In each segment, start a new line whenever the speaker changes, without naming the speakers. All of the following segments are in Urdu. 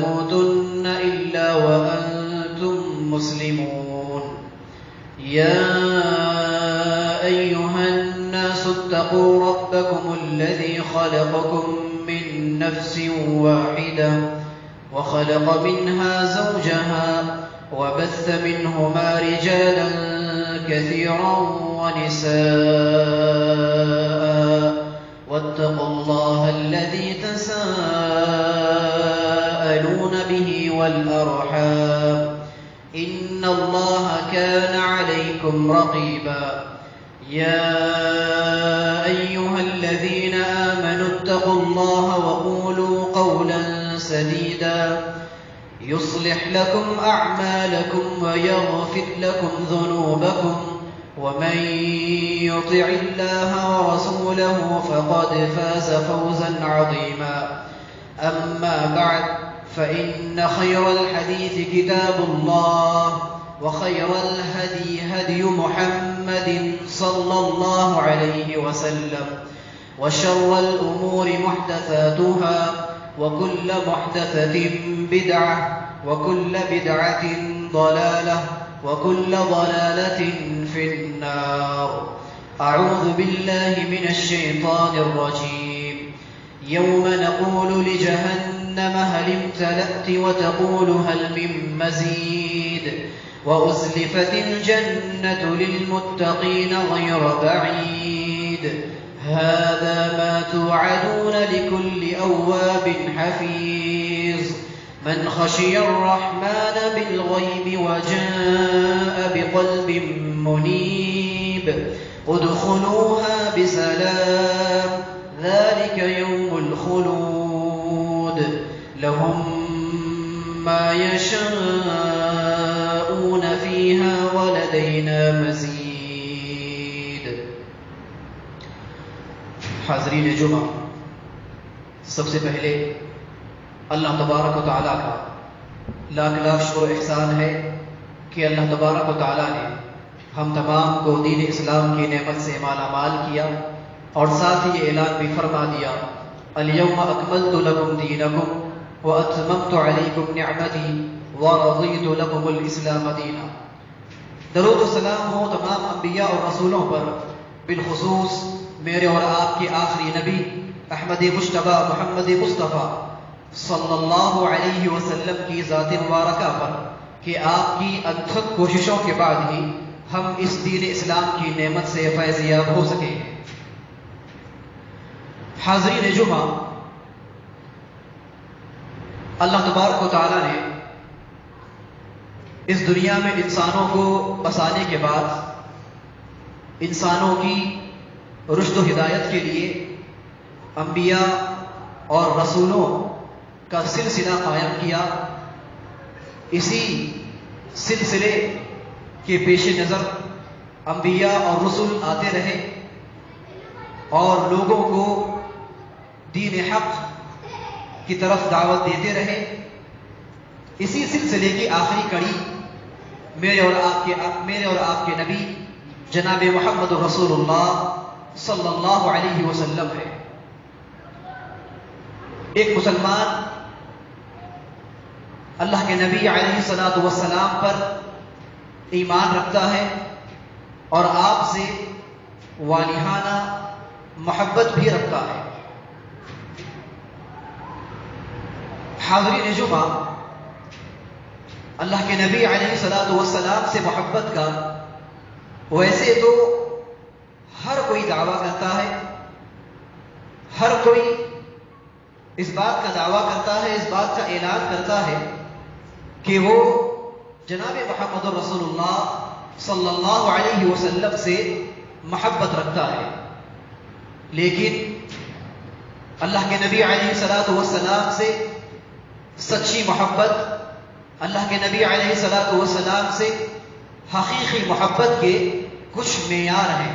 تموتن إلا وأنتم مسلمون. يا أيها الناس اتقوا ربكم الذي خلقكم من نفس واحدة وخلق منها زوجها وبث منهما رجالا كثيرا ونساء واتقوا الله الذي تساءلون به والأرحام إن الله كان عليكم رقيبا. يا أيها الذين آمنوا اتقوا الله وقولوا قولا سديدا يصلح لكم أعمالكم ويغفر لكم ذنوبكم ومن يطع الله ورسوله فقد فاز فوزا عظيما. أما بعد فإن خير الحديث كتاب الله وخير الهدي هدي محمد صلى الله عليه وسلم وشر الأمور محدثاتها وكل محدثة بدعة وكل بدعة ضلالة وكل ضلالة في النار. أعوذ بالله من الشيطان الرجيم. يوم نقول لجهنم هل امتلأت وتقول هل من مزيد وأزلفت الجنة للمتقين غير بعيد هذا ما توعدون لكل أواب حفيظ من خشي الرحمن بالغيب وجاء بقلب منيب ادخلوها بسلام ذلك يوم الخلود لهم ما يشاءون فيها ولدينا مزيد. حاضرین جمعہ، سب سے پہلے اللہ تبارک و تعالیٰ کا لاکھ لاکھ شکر و احسان ہے کہ اللہ تبارک و تعالیٰ نے ہم تمام کو دین اسلام کی نعمت سے مالا مال کیا اور ساتھ ہی یہ اعلان بھی فرما دیا الیوم اکملت لکم دینکم واتممت علیکم نعمتی ورضیت لکم الاسلام دینا. درود و سلام ہو تمام انبیاء اور رسولوں پر، بالخصوص میرے اور آپ کے آخری نبی احمد مجتبی محمد مصطفیٰ صلی اللہ علیہ وسلم کی ذات مبارکہ پر کہ آپ کی انتھک کوششوں کے بعد ہی ہم اس دین اسلام کی نعمت سے فیض یاب ہو سکے. حاضرین جمعہ، اللہ تبارک و تعالیٰ نے اس دنیا میں انسانوں کو بسانے کے بعد انسانوں کی رشد و ہدایت کے لیے انبیاء اور رسولوں کا سلسلہ قائم کیا. اسی سلسلے کے پیش نظر انبیاء اور رسول آتے رہے اور لوگوں کو دین حق کی طرف دعوت دیتے رہے. اسی سلسلے کی آخری کڑی میرے اور آپ کے نبی جناب محمد رسول اللہ صلی اللہ علیہ وسلم ہے. ایک مسلمان اللہ کے نبی علیہ الصلوۃ والسلام پر ایمان رکھتا ہے اور آپ سے والہانہ محبت بھی رکھتا ہے. حاضرین جمعہ، اللہ کے نبی علیہ الصلوۃ والسلام سے محبت کا ویسے تو ہر کوئی دعویٰ کرتا ہے، ہر کوئی اس بات کا دعویٰ کرتا ہے، اس بات کا اعلان کرتا ہے کہ وہ جناب محمد رسول اللہ صلی اللہ علیہ وسلم سے محبت رکھتا ہے. لیکن اللہ کے نبی علیہ الصلوۃ والسلام سے سچی محبت، اللہ کے نبی علیہ الصلوۃ والسلام سے حقیقی محبت کے کچھ معیار ہیں.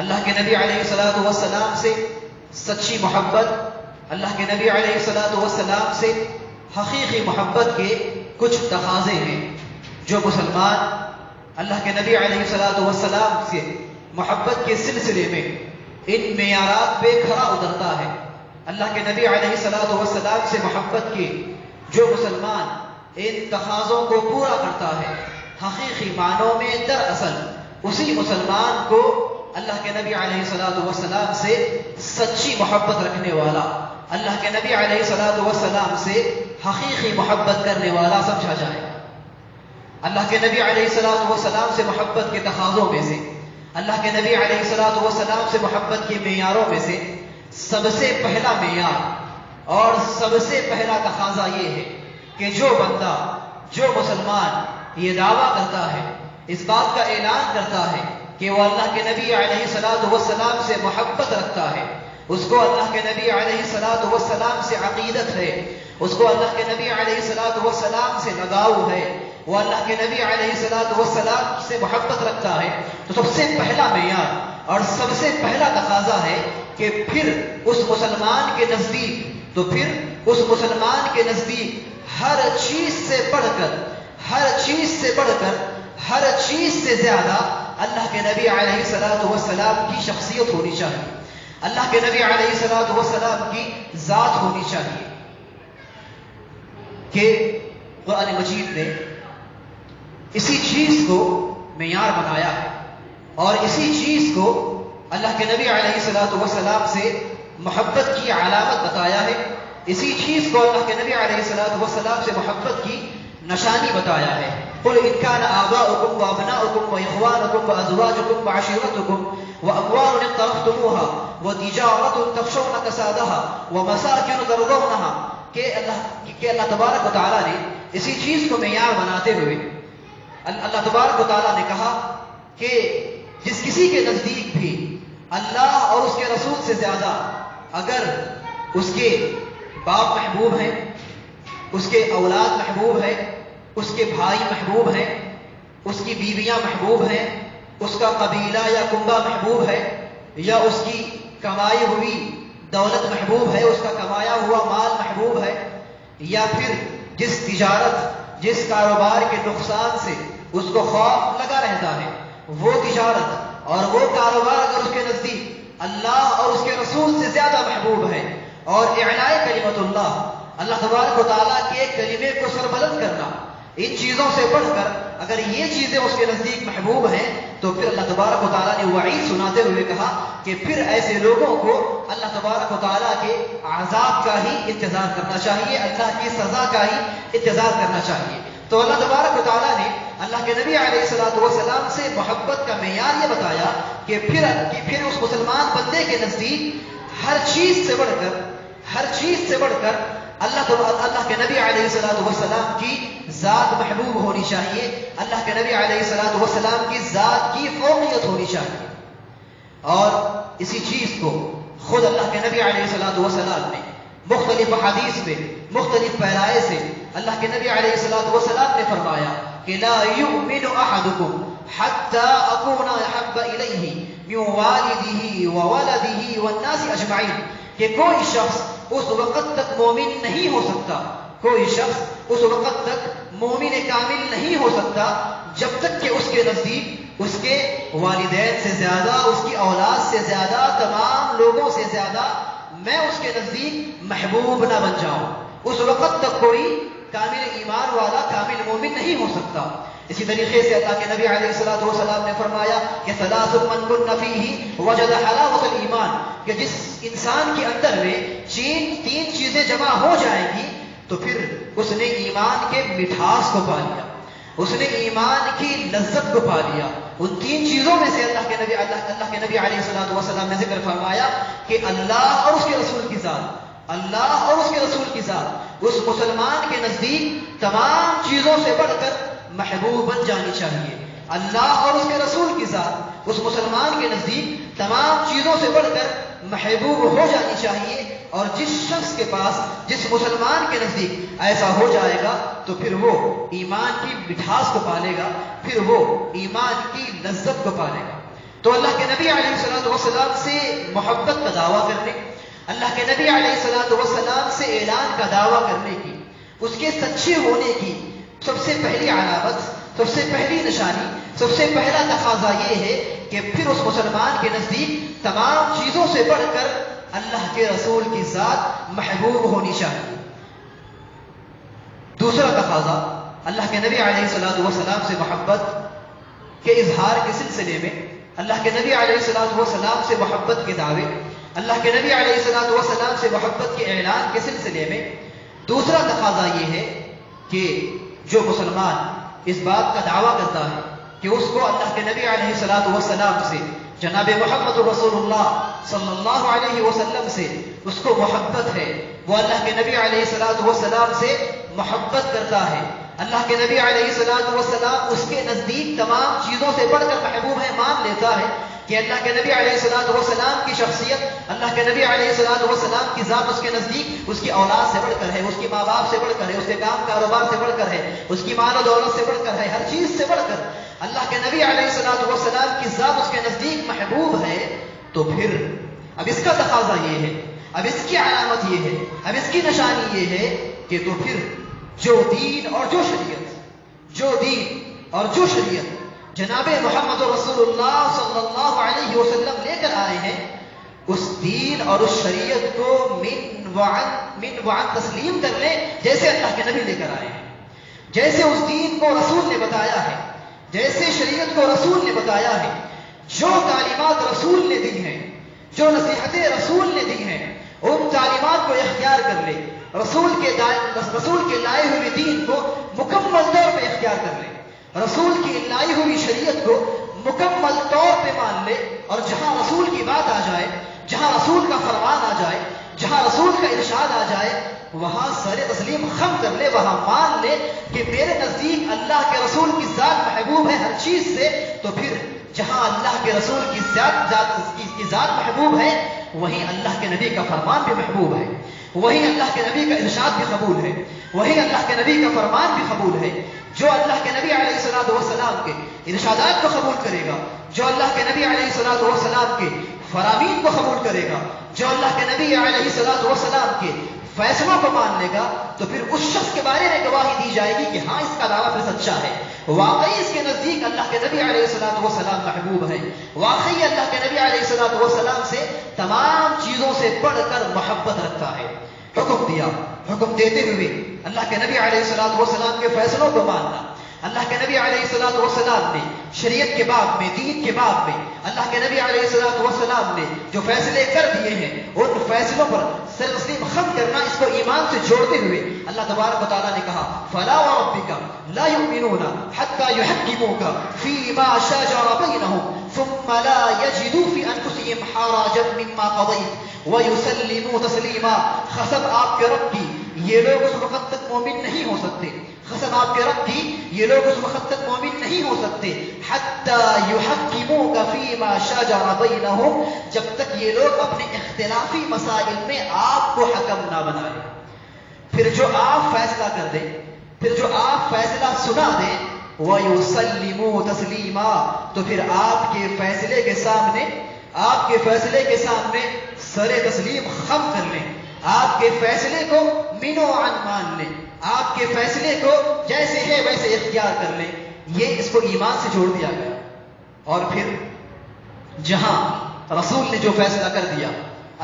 اللہ کے نبی علیہ الصلوۃ والسلام سے سچی محبت، اللہ کے نبی علیہ الصلوۃ والسلام سے حقیقی محبت کے کچھ تقاضے ہیں جو مسلمان اللہ کے نبی علیہ الصلوۃ والسلام سے محبت کے سلسلے میں ان معیارات پہ کھرا اترتا ہے. اللہ کے نبی علیہ الصلوۃ والسلام سے محبت کے جو مسلمان ان تقاضوں کو پورا کرتا ہے حقیقی معنوں میں دراصل اسی مسلمان کو اللہ کے نبی علیہ الصلوۃ والسلام سے سچی محبت رکھنے والا، اللہ کے نبی علیہ الصلوۃ والسلام سے حقیقی محبت کرنے والا سمجھا جائے گا۔ اللہ کے نبی علیہ الصلوۃ والسلام سے محبت کے تقاضوں میں سے، اللہ کے نبی علیہ الصلوۃ والسلام سے محبت کے معیاروں میں سے سب سے پہلا معیار اور سب سے پہلا تقاضا یہ ہے کہ جو بندہ، جو مسلمان یہ دعویٰ کرتا ہے، اس بات کا اعلان کرتا ہے کہ وہ اللہ کے نبی علیہ الصلوۃ والسلام سے محبت رکھتا ہے، اس کو اللہ کے نبی علیہ الصلوۃ والسلام سے عقیدت ہے، اس کو اللہ کے نبی علیہ الصلوۃ والسلام سے لگاؤ ہے، وہ اللہ کے نبی علیہ الصلوۃ والسلام سے محبت رکھتا ہے، تو سب سے پہلا معیار اور سب سے پہلا تقاضا ہے کہ پھر اس مسلمان کے نزدیک، تو پھر اس مسلمان کے نزدیک ہر چیز سے بڑھ کر، ہر چیز سے بڑھ کر، ہر چیز سے زیادہ اللہ کے نبی علیہ الصلوۃ والسلام کی شخصیت ہونی چاہیے، اللہ کے نبی علیہ الصلوۃ والسلام کی ذات ہونی چاہیے۔ کہ قرآن مجید نے اسی چیز کو معیار بنایا ہے اور اسی چیز کو اللہ کے نبی علیہ الصلوۃ والسلام سے محبت کی علامت بتایا ہے، اسی چیز کو اللہ کے نبی علیہ الصلوۃ والسلام سے محبت کی نشانی بتایا ہے۔ قل ان كان آباؤكم وابناؤكم واخوانكم وازواجكم وعشيرتكم واموال اقترفتموها وتجارة تخشون كسادها ومساكن ترضونها، کہ اللہ تبارک و تعالیٰ نے اسی چیز کو معیار بناتے ہوئے اللہ تبارک و تعالیٰ نے کہا کہ جس کسی کے نزدیک بھی اللہ اور اس کے رسول سے زیادہ اگر اس کے باپ محبوب ہیں، اس کے اولاد محبوب ہے، اس کے بھائی محبوب ہیں، اس کی بیویاں محبوب ہیں، اس کا قبیلہ یا کنبہ محبوب ہے، یا اس کی کمائی ہوئی دولت محبوب ہے، اس کا کمایا ہوا مال محبوب ہے، یا پھر جس تجارت، جس کاروبار کے نقصان سے اس کو خوف لگا رہتا ہے، وہ تجارت اور وہ کاروبار اگر اس کے نزدیک اللہ اور اس کے رسول سے زیادہ محبوب ہے، اور اعلاء کلمت اللہ تبارک و تعالیٰ کے کلمے کو سربلند کرنا، ان چیزوں سے بڑھ کر اگر یہ چیزیں اس کے نزدیک محبوب ہیں، تو پھر اللہ تبارک و تعالیٰ نے وعید سناتے ہوئے کہا کہ پھر ایسے لوگوں کو اللہ تبارک و تعالیٰ کے عذاب کا ہی انتظار کرنا چاہیے، اللہ کی سزا کا ہی انتظار کرنا چاہیے۔ تو اللہ تبارک و تعالیٰ نے اللہ کے نبی علیہ الصلوۃ والسلام سے محبت کا معیار یہ بتایا کہ پھر اس مسلمان بندے کے نزدیک ہر چیز سے بڑھ کر اللہ کے نبی علیہ الصلوۃ والسلام کی ذات محبوب ہونی چاہیے، اللہ کے نبی علیہ الصلوۃ والسلام کی ذات کی فوقیت ہونی چاہیے۔ اور اسی چیز کو خود اللہ کے نبی علیہ الصلوۃ والسلام نے مختلف حدیث میں مختلف پیرائے سے اللہ کے نبی علیہ الصلوۃ والسلام نے فرمایا کہ لا یؤمن احدکم حتی اکون احب الیہ من والدہ وولدہ والناس اجمعین، کہ کوئی شخص اس وقت تک مومن نہیں ہو سکتا، کوئی شخص اس وقت تک مومن کامل نہیں ہو سکتا جب تک کہ اس کے نزدیک اس کے والدین سے زیادہ، اس کی اولاد سے زیادہ، تمام لوگوں سے زیادہ میں اس کے نزدیک محبوب نہ بن جاؤں۔ اس وقت تک کوئی کامل ایمان والا، کامل مومن نہیں ہو سکتا۔ اسی طریقے سے اللہ کے نبی علیہ الصلوۃ والسلام نے فرمایا کہ ثلاث من کن فیہ وجد حلاوۃ الایمان، کہ جس انسان کے اندر میں تین چیزیں جمع ہو جائیں گی تو پھر اس نے ایمان کے مٹھاس کو پا لیا، اس نے ایمان کی لذت کو پا لیا۔ ان تین چیزوں میں سے اللہ کے نبی علیہ الصلوۃ والسلام نے ذکر فرمایا کہ اللہ اور اس کے رسول کی ذات، اللہ اور اس کے رسول کی ذات اس مسلمان کے نزدیک تمام چیزوں سے بڑھ کر محبوب بن جانی چاہیے۔ اللہ اور اس کے رسول کی ذات اس مسلمان کے نزدیک تمام چیزوں سے بڑھ کر محبوب ہو جانی چاہیے، اور جس شخص کے پاس، جس مسلمان کے نزدیک ایسا ہو جائے گا تو پھر وہ ایمان کی مٹھاس کو پالے گا، پھر وہ ایمان کی لذت کو پالے گا۔ تو اللہ کے نبی علیہ الصلوۃ والسلام سے محبت کا دعویٰ کرنے، اللہ کے نبی علیہ الصلوۃ والسلام سے اعلان کا دعویٰ کرنے کی، اس کے سچے ہونے کی سب سے پہلی علامت، سب سے پہلی نشانی، سب سے پہلا تقاضا یہ ہے کہ پھر اس مسلمان کے نزدیک تمام چیزوں سے بڑھ کر اللہ کے رسول کی ذات محبوب ہونی چاہیے۔ تقاضا اللہ کے نبی علیہ السلام سے محبت کے اظہار کے سلسلے میں، اللہ کے نبی علیہ السلام سے محبت کے دعوے، اللہ کے نبی علیہ السلام سے محبت کے اعلان کے سلسلے میں دوسرا تقاضا یہ ہے کہ جو مسلمان اس بات کا دعویٰ کرتا ہے کہ اس کو اللہ کے نبی علیہ السلام سے، جناب محمد رسول اللہ صلی اللہ علیہ وسلم سے اس کو محبت ہے، وہ اللہ کے نبی علیہ السلام سے محبت کرتا ہے، اللہ کے نبی علیہ السلام اس کے نزدیک تمام چیزوں سے بڑھ کر محبوب ہے، مان لیتا ہے کہ اللہ کے نبی علیہ السلام کی شخصیت، اللہ کے نبی علیہ السلام کی ذات اس کے نزدیک اس کی اولاد سے بڑھ کر ہے، اس کی ماں باپ سے بڑھ کر ہے، اس کے کام کاروبار سے بڑھ کر ہے، اس کی مال و دولت سے بڑھ کر ہے، ہر چیز سے بڑھ کر اللہ کے نبی علیہ السلام کی ذات اس کے نزدیک محبوب ہے. تو پھر اب اس کا تقاضا یہ ہے، اب اس کی علامت یہ ہے، اب اس کی نشانی یہ ہے کہ تو پھر جو دین اور جو شریعت جناب محمد رسول اللہ صلی اللہ علیہ وسلم لے کر آئے ہیں، اس دین اور اس شریعت کو من وعن تسلیم کر لیں جیسے اللہ کے نبی لے کر آئے ہیں، جیسے اس دین کو رسول نے بتایا ہے، جیسے شریعت کو رسول نے بتایا ہے، جو تعلیمات رسول نے دی ہیں، جو نصیحتیں رسول نے دی ہیں، ان تعلیمات کو اختیار کر لے، رسول کے لائے ہوئے دین کو مکمل طور پہ اختیار کر لے، رسول کی لائی ہوئی شریعت کو مکمل طور پہ مان لے، اور جہاں رسول کی بات آ جائے، جہاں رسول کا فرمان آ جائے، جہاں رسول کا ارشاد آ جائے، وہاں سر تسلیم خم کر لے، وہاں مان لے کہ میرے نزدیک اللہ کے رسول کی ذات محبوب ہے ہر چیز سے. تو پھر جہاں اللہ کے رسول کی ذات محبوب ہے، وہیں اللہ کے نبی کا فرمان بھی محبوب ہے، وہیں اللہ کے نبی کا ارشاد بھی قبول ہے، وہیں اللہ کے نبی کا فرمان بھی قبول ہے. جو اللہ کے نبی علیہ السلام کے ارشادات کو قبول کرے گا، جو اللہ کے نبی علیہ السلام کے فرامین کو قبول کرے گا، جو اللہ کے نبی علیہ السلام کے فیصلوں کو مان لے گا، تو پھر اس شخص کے بارے میں گواہی دی جائے گی کہ ہاں اس کا دعویٰ پھر سچا ہے، واقعی اس کے نزدیک اللہ کے نبی علیہ السلام محبوب ہے، واقعی اللہ کے نبی علیہ السلام سے تمام چیزوں سے بڑھ کر محبت رکھتا ہے. حکم دیا، حکم دیتے ہوئے اللہ کے نبی علیہ السلام کے فیصلوں کو ماننا. اللہ کے نبی علیہ السلام نے شریعت کے باب میں، دین کے باب میں اللہ کے نبی علیہ السلام نے جو فیصلے کر دیے ہیں، ان فیصلوں پر سر تسلیم خم کرنا، اس کو ایمان سے جوڑتے ہوئے اللہ تبارک و تعالیٰ نے کہا فَلَا وَرَبِّكَ لَا يُؤْمِنُونَ حَتَّى يُحَكِّمُوكَ فِي مَا شَجَرَ بَيْنَهُمْ ثُمَّ لَا يَجِدُوا فِي أَنفُسِهِمْ حَرَجًا مِّمَّا قَضَيْتَ وَيُسَلِّمُوا تَسْلِيمًا. قسم آپ کے رب کی، یہ لوگ اس وقت تک مومن نہیں ہو سکتے، قسم آپ کے رب کی، یہ لوگ اس وقت تک مومن نہیں ہو سکتے حتی یحکموک فیما شجر بینہم، جب تک یہ لوگ اپنے اختلافی مسائل میں آپ کو حکم نہ بنا لیں. پھر جو آپ فیصلہ کر دیں، پھر جو آپ فیصلہ سنا دیں، وَيُسَلِّمُوا تَسْلِيمًا، تو پھر آپ کے فیصلے کے سامنے سر تسلیم خم کر لیں، آپ کے فیصلے کو منو عن مان لیں، آپ کے فیصلے کو جیسے ہے ویسے اختیار کر لیں. یہ اس کو ایمان سے جوڑ دیا گیا. اور پھر جہاں رسول نے جو فیصلہ کر دیا،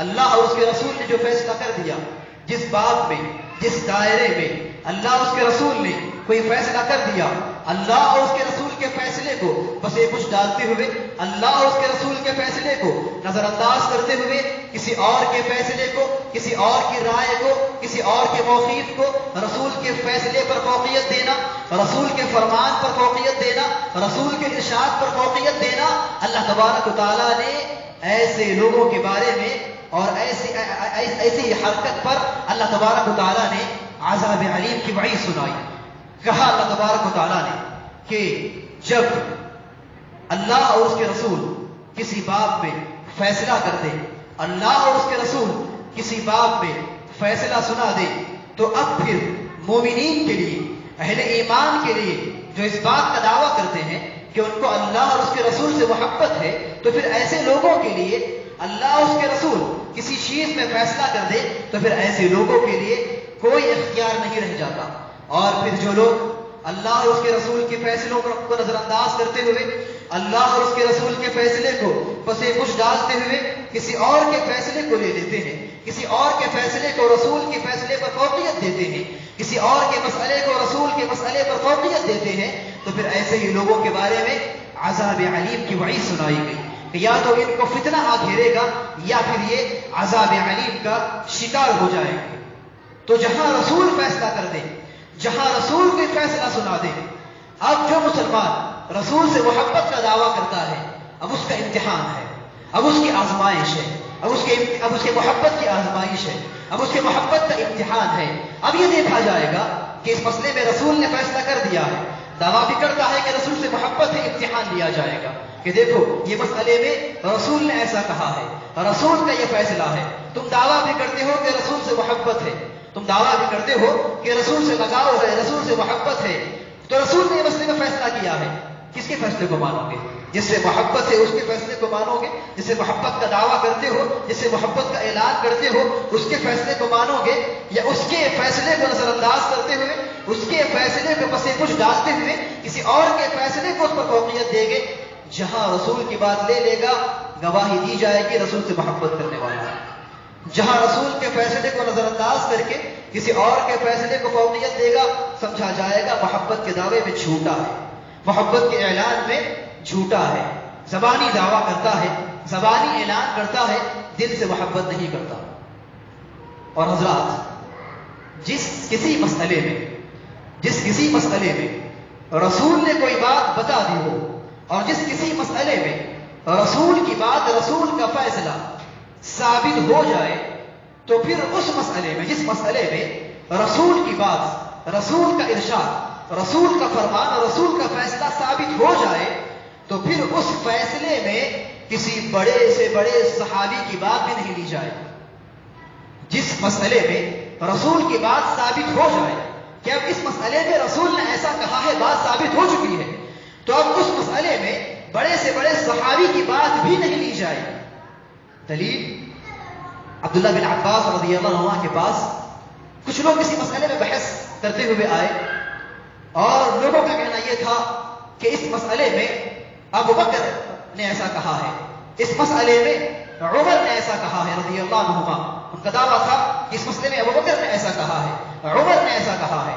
اللہ اور اس کے رسول نے جو فیصلہ کر دیا، جس باب میں، جس دائرے میں اللہ اور اس کے رسول نے کوئی فیصلہ کر دیا، اللہ اور اس کے رسول کے فیصلے کو بس ایک کچھ ڈالتے ہوئے، اللہ اور اس کے رسول کے فیصلے کو نظر انداز کرتے ہوئے، کسی اور کے فیصلے کو، کسی اور کی رائے کو، کسی اور کے موقف کو، رسول کے فیصلے پر فوقیت دینا، رسول کے فرمان پر فوقیت دینا، رسول کے ارشاد پر فوقیت دینا، اللہ تبارک و تعالیٰ نے ایسے لوگوں کے بارے میں اور ایسی حرکت پر اللہ تبارک و تعالیٰ نے عذاب علیم کی وعید سنائی. کہا اللہ تبارک و تعالیٰ نے کہ جب اللہ اور اس کے رسول کسی باب میں فیصلہ کر دے، اللہ اور اس کے رسول کسی باب میں فیصلہ سنا دے، تو اب پھر مومنین کے لیے، اہل ایمان کے لیے جو اس بات کا دعویٰ کرتے ہیں کہ ان کو اللہ اور اس کے رسول سے محبت ہے، تو پھر ایسے لوگوں کے لیے اللہ اور اس کے رسول کسی چیز میں فیصلہ کر دے تو پھر ایسے لوگوں کے لیے کوئی اختیار نہیں رہ جاتا. اور پھر جو لوگ اللہ اور اس کے رسول کے فیصلوں کو نظر انداز کرتے ہوئے، اللہ اور اس کے رسول کے فیصلے کو پسے پش ڈالتے ہوئے کسی اور کے فیصلے کو لے لیتے ہیں، کسی اور کے فیصلے کو رسول کے فیصلے پر فوقیت دیتے ہیں، کسی اور کے مسئلے کو رسول کے مسئلے پر فوقیت دیتے ہیں تو پھر ایسے ہی لوگوں کے بارے میں عذاب علیم کی وعید سنائی گئی کہ یا تو ان کو فتنہ آ گھیرے گا یا پھر یہ عذاب علیم کا شکار ہو جائیں گے۔ تو جہاں رسول فیصلہ کر دے، جہاں رسول کوئی فیصلہ سنا دے، اب جو مسلمان رسول سے محبت کا دعویٰ کرتا ہے اب اس کا امتحان ہے، اب اس کی آزمائش ہے، اب اس کے محبت کی آزمائش ہے، اب اس کے محبت کا امتحان ہے۔ اب یہ دیکھا جائے گا کہ اس مسئلے میں رسول نے فیصلہ کر دیا ہے، دعویٰ بھی کرتا ہے کہ رسول سے محبت ہے، امتحان لیا جائے گا کہ دیکھو یہ مسئلے میں رسول نے ایسا کہا ہے، رسول کا یہ فیصلہ ہے۔ تم دعویٰ بھی کرتے ہو کہ رسول سے محبت ہے، تم دعویٰ بھی کرتے ہو کہ رسول سے لگاؤ ہے، رسول سے محبت ہے، تو رسول نے یہ مسئلے میں فیصلہ کیا ہے، کس کے فیصلے کو مانو گے؟ جس سے محبت ہے اس کے فیصلے کو مانو گے؟ جس سے محبت کا دعویٰ کرتے ہو، جس سے محبت کا اعلان کرتے ہو، اس کے فیصلے کو مانو گے یا اس کے فیصلے کو نظر انداز کرتے ہوئے، اس کے فیصلے کو پس پش ڈالتے ہوئے کسی اور کے فیصلے کو اس پر فوقیت دے گے؟ جہاں رسول کی بات لے لے گا گواہی دی جائے گی رسول سے محبت کرنے والا ہے، جہاں رسول کے فیصلے کو نظر انداز کر کے کسی اور کے فیصلے کو فوقیت دے گا سمجھا جائے گا محبت کے دعوے میں جھوٹا ہے، محبت کے اعلان میں جھوٹا ہے، زبانی دعویٰ کرتا ہے، زبانی اعلان کرتا ہے، دل سے محبت نہیں کرتا۔ اور حضرات جس کسی مسئلے میں رسول نے کوئی بات بتا دی ہو اور جس کسی مسئلے میں رسول کی بات، رسول کا فیصلہ ثابت ہو جائے تو پھر اس مسئلے میں، جس مسئلے میں رسول کی بات، رسول کا ارشاد، رسول کا فرمان اور رسول کا فیصلہ ثابت ہو جائے تو پھر اس فیصلے میں کسی بڑے سے بڑے صحابی کی بات بھی نہیں لی جائے۔ جس مسئلے میں رسول کی بات ثابت ہو جائے کہ اب اس مسئلے میں رسول نے ایسا کہا ہے، بات ثابت ہو چکی ہے، تو اب اس مسئلے میں بڑے سے بڑے صحابی کی بات بھی نہیں لی جائے۔ دلیل عبداللہ بن عباس رضی اللہ عنہ کے پاس کچھ لوگ کسی مسئلے میں بحث کرتے ہوئے آئے اور لوگوں کا کہنا یہ تھا کہ اس مسئلے میں ابو بکر نے ایسا کہا ہے، اس مسئلے میں عمر نے ایسا کہا ہے رضی اللہ عنہما۔ ان کا دعویٰ تھا کہ اس مسئلے میں ابو بکر نے ایسا کہا ہے، عمر نے ایسا کہا ہے۔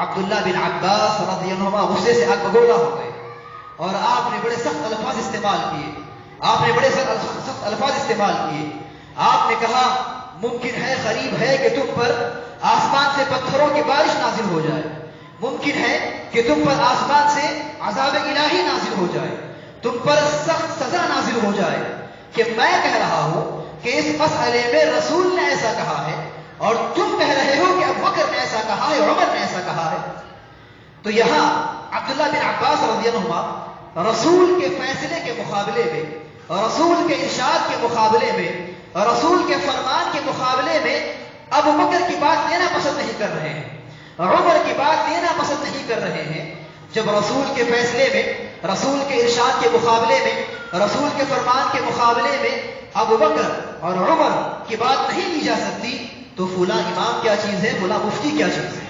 عبداللہ بن عباس رضی اللہ عنہما غصے سے آگ بگولا ہو گئے اور آپ نے بڑے سخت الفاظ استعمال کیے، آپ نے بڑے سخت الفاظ استعمال کیے۔ آپ نے کہا ممکن ہے، قریب ہے کہ تم پر آسمان سے پتھروں کی بارش نازل ہو جائے، ممکن ہے کہ تم پر آسمان سے عذاب الہی نازل ہو جائے، تم پر سخت سزا نازل ہو جائے، کہ میں کہہ رہا ہوں کہ اس مسئلے میں رسول نے ایسا کہا ہے اور تم کہہ رہے ہو کہ ابو بکر نے ایسا کہا ہے، عمر نے ایسا کہا ہے۔ تو یہاں عبداللہ بن عباس رضی اللہ عنہ رسول کے فیصلے کے مقابلے میں، رسول کے ارشاد کے مقابلے میں، رسول کے فرمان کے مقابلے میں ابو بکر کی بات لینا پسند نہیں کر رہے ہیں، عمر کی بات لینا پسند نہیں کر رہے ہیں۔ جب رسول کے فیصلے میں، رسول کے ارشاد کے مقابلے میں، رسول کے فرمان کے مقابلے میں ابو بکر اور عمر کی بات نہیں لی جا سکتی تو فلاں امام کیا چیز ہے، فلاں مفتی کیا چیز ہے۔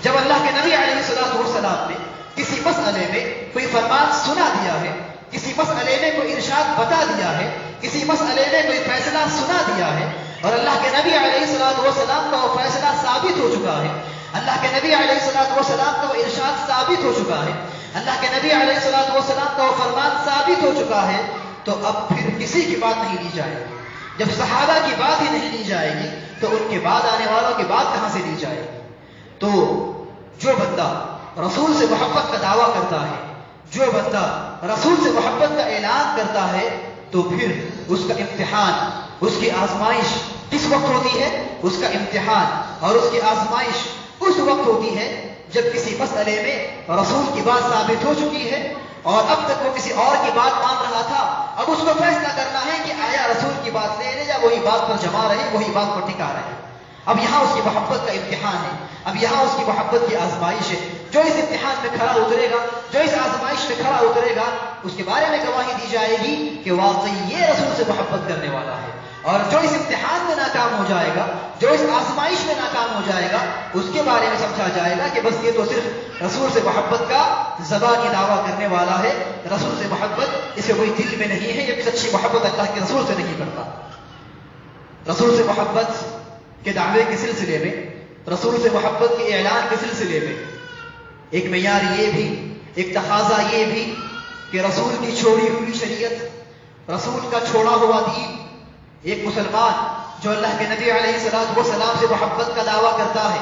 جب اللہ کے نبی علیہ الصلوۃ والسلام نے کسی مسئلے میں کوئی فرمان سنا دیا ہے، کسی مسئلے میں کوئی ارشاد بتا دیا ہے، کسی مسئلے میں کوئی فیصلہ سنا دیا ہے اور اللہ کے نبی علیہ الصلوۃ والسلام کا وہ فیصلہ ثابت ہو چکا ہے، اللہ کے نبی علیہ الصلوۃ والسلام کا وہ ارشاد ثابت ہو چکا ہے، اللہ کے نبی علیہ الصلوۃ والسلام کا وہ فرمان ثابت ہو چکا ہے، تو اب پھر کسی کی بات نہیں لی جائے گی۔ جب صحابہ کی بات ہی نہیں لی جائے گی تو ان کے بعد آنے والوں کی بات کہاں سے لی جائے گی؟ تو جو بندہ رسول سے محبت کا دعویٰ کرتا ہے، جو بندہ رسول سے محبت کا اعلان کرتا ہے، تو پھر اس کا امتحان، اس کی آزمائش کس وقت ہوتی ہے؟ اس کا امتحان اور اس کی آزمائش اس وقت ہوتی ہے جب کسی مسئلے میں رسول کی بات ثابت ہو چکی ہے اور اب تک وہ کسی اور کی بات مان رہا تھا، اب اس کو فیصلہ کرنا ہے کہ آیا رسول کی بات لے لے یا وہی بات پر جما رہے، وہی بات پر ٹکا رہے۔ اب یہاں اس کی محبت کا امتحان ہے، اب یہاں اس کی محبت کی آزمائش ہے۔ جو اس امتحان میں کھڑا اترے گا، جو اس آزمائش میں کھڑا اترے گا، اس کے بارے میں گواہی دی جائے گی کہ واقعی یہ رسول سے محبت کرنے والا ہے، اور جو اس امتحان میں ناکام ہو جائے گا، جو اس آزمائش میں ناکام ہو جائے گا، اس کے بارے میں سمجھا جائے گا کہ بس یہ تو صرف رسول سے محبت کا زبانی دعویٰ کرنے والا ہے، رسول سے محبت اسے کوئی دل میں نہیں ہے، یہ سچی محبت اللہ کے رسول سے نہیں کرتا۔ رسول سے محبت کے دعوے کے سلسلے میں، رسول سے محبت کے اعلان کے سلسلے میں ایک معیار یہ بھی، ایک تقاضا یہ بھی کہ رسول کی چھوڑی ہوئی شریعت، رسول کا چھوڑا ہوا دین، ایک مسلمان جو اللہ کے نبی علیہ الصلوۃ والسلام سے محبت کا دعویٰ کرتا ہے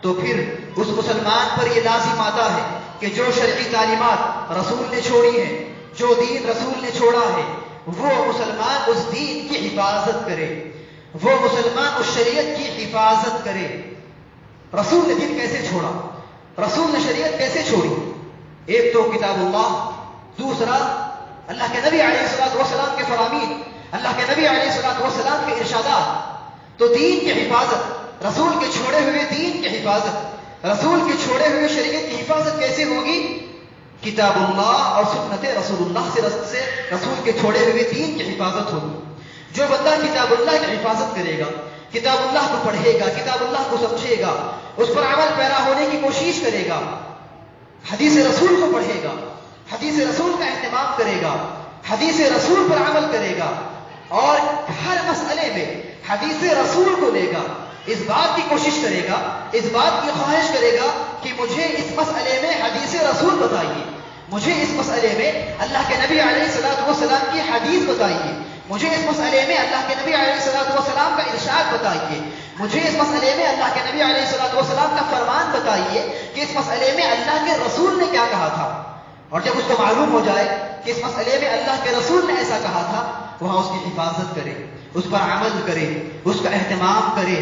تو پھر اس مسلمان پر یہ لازم آتا ہے کہ جو شرعی تعلیمات رسول نے چھوڑی ہیں، جو دین رسول نے چھوڑا ہے، وہ مسلمان اس دین کی حفاظت کرے، وہ مسلمان اس شریعت کی حفاظت کرے۔ رسول نے دین کیسے چھوڑا، رسول نے شریعت کیسے چھوڑی؟ ایک تو کتاب اللہ، دوسرا اللہ کے نبی علیہ الصلوۃ والسلام کے فرامین، اللہ کے نبی علیہ الصلوۃ والسلام کے ارشادات۔ تو دین کی حفاظت، رسول کے چھوڑے ہوئے دین کی حفاظت، رسول کے چھوڑے ہوئے شریعت کی حفاظت کیسے ہوگی؟ کتاب اللہ اور سنت رسول اللہ سے رسول کے چھوڑے ہوئے دین کی حفاظت ہوگی۔ جو بندہ کتاب اللہ کی حفاظت کرے گا، کتاب اللہ کو پڑھے گا، کتاب اللہ کو سمجھے گا، اس پر عمل پیرا ہونے کی کوشش کرے گا، حدیث رسول کو پڑھے گا، حدیث رسول کا اہتمام کرے گا، حدیث رسول پر عمل کرے گا، اور ہر مسئلے میں حدیث رسول کو لے گا، اس بات کی کوشش کرے گا، اس بات کی خواہش کرے گا کہ مجھے اس مسئلے میں حدیث رسول بتائیے، مجھے اس مسئلے میں اللہ کے نبی علیہ الصلوۃ والسلام کی حدیث بتائیے، مجھے اس مسئلے میں اللہ کے نبی علیہ الصلوۃ والسلام کا ارشاد بتائیے، مجھے اس مسئلے میں اللہ کے نبی علیہ الصلوۃ والسلام کا فرمان بتائیے کہ اس مسئلے میں اللہ کے رسول نے کیا کہا تھا۔ اور جب اس کو معلوم ہو جائے کہ اس مسئلے میں اللہ کے رسول نے ایسا کہا تھا، وہاں اس کی حفاظت کرے، اس پر عمل کرے، اس کا اہتمام کرے،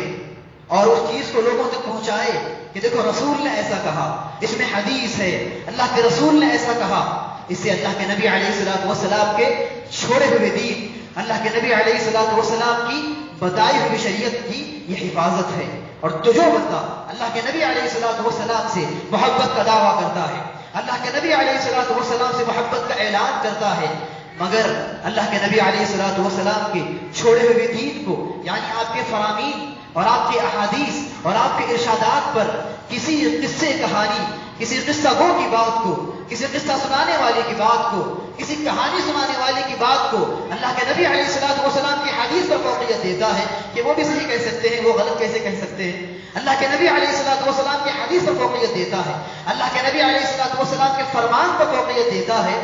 اور اس چیز کو لوگوں تک پہنچائے کہ دیکھو رسول نے ایسا کہا، اس میں حدیث ہے، اللہ کے رسول نے ایسا کہا۔ اس سے اللہ کے نبی علیہ الصلوۃ والسلام کے چھوڑے ہوئے دین، اللہ کے نبی علیہ الصلوۃ والسلام کی بتائی ہوئی شریعت کی یہ حفاظت ہے۔ اور تو جو بندہ اللہ کے نبی علیہ الصلوۃ والسلام سے محبت کا دعویٰ کرتا ہے، اللہ کے نبی علیہ الصلوۃ والسلام سے محبت کا اعلان کرتا ہے، مگر اللہ کے نبی علیہ الصلوۃ والسلام کے چھوڑے ہوئے دین کو، یعنی آپ کے فرامین اور آپ کے احادیث اور آپ کے ارشادات پر کسی قصے کہانی، کسی قصہ گو کی بات کو، کسی قصہ سنانے والے کی بات کو، کسی کہانی سنانے والے کی بات کو اللہ کے نبی علیہ الصلوۃ والسلام کی حدیث پر فوقیت دیتا ہے کہ وہ بھی صحیح کہہ سکتے ہیں، وہ غلط کیسے کہہ سکتے ہیں۔ اللہ کے نبی علیہ الصلوۃ والسلام کی حدیث پر فوقیت دیتا ہے، اللہ کے نبی علیہ الصلوۃ والسلام کے فرمان پر فوقیت دیتا ہے،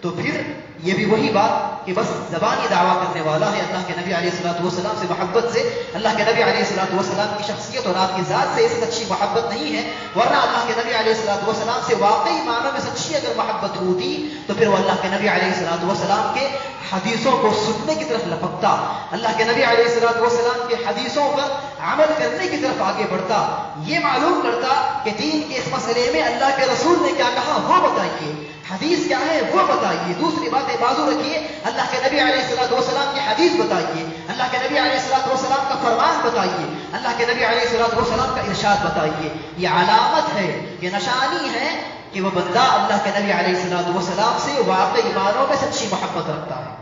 تو پھر یہ بھی وہی بات کہ بس زبانی دعویٰ کرنے والا ہے اللہ کے نبی علیہ الصلوۃ والسلام سے محبت سے، اللہ کے نبی علیہ الصلوۃ والسلام کی شخصیت اور آپ کی ذات سے اس سچی محبت نہیں ہے، ورنہ اللہ کے نبی علیہ الصلوۃ والسلام سے واقعی معنوں میں سچی اگر محبت ہوتی تو پھر وہ اللہ کے نبی علیہ الصلوۃ والسلام کے حدیثوں کو سننے کی طرف لپکتا، اللہ کے نبی علیہ الصلوۃ والسلام کے حدیثوں پر عمل کرنے کی طرف آگے بڑھتا، یہ معلوم کرتا کہ دین کے اس مسئلے میں اللہ کے رسول نے کیا کہا وہ بتائیے، حدیث کیا ہے وہ بتائیے، دوسری باتیں بازو رکھیے، اللہ کے نبی علیہ الصلوۃ والسلام کی حدیث بتائیے، اللہ کے نبی علیہ الصلوۃ والسلام کا فرمان بتائیے، اللہ کے نبی علیہ الصلوۃ والسلام کا ارشاد بتائیے۔ یہ علامت ہے، یہ نشانی ہے کہ وہ بندہ اللہ کے نبی علیہ الصلوۃ والسلام سے واقعی معنوں میں سچی محبت رکھتا ہے۔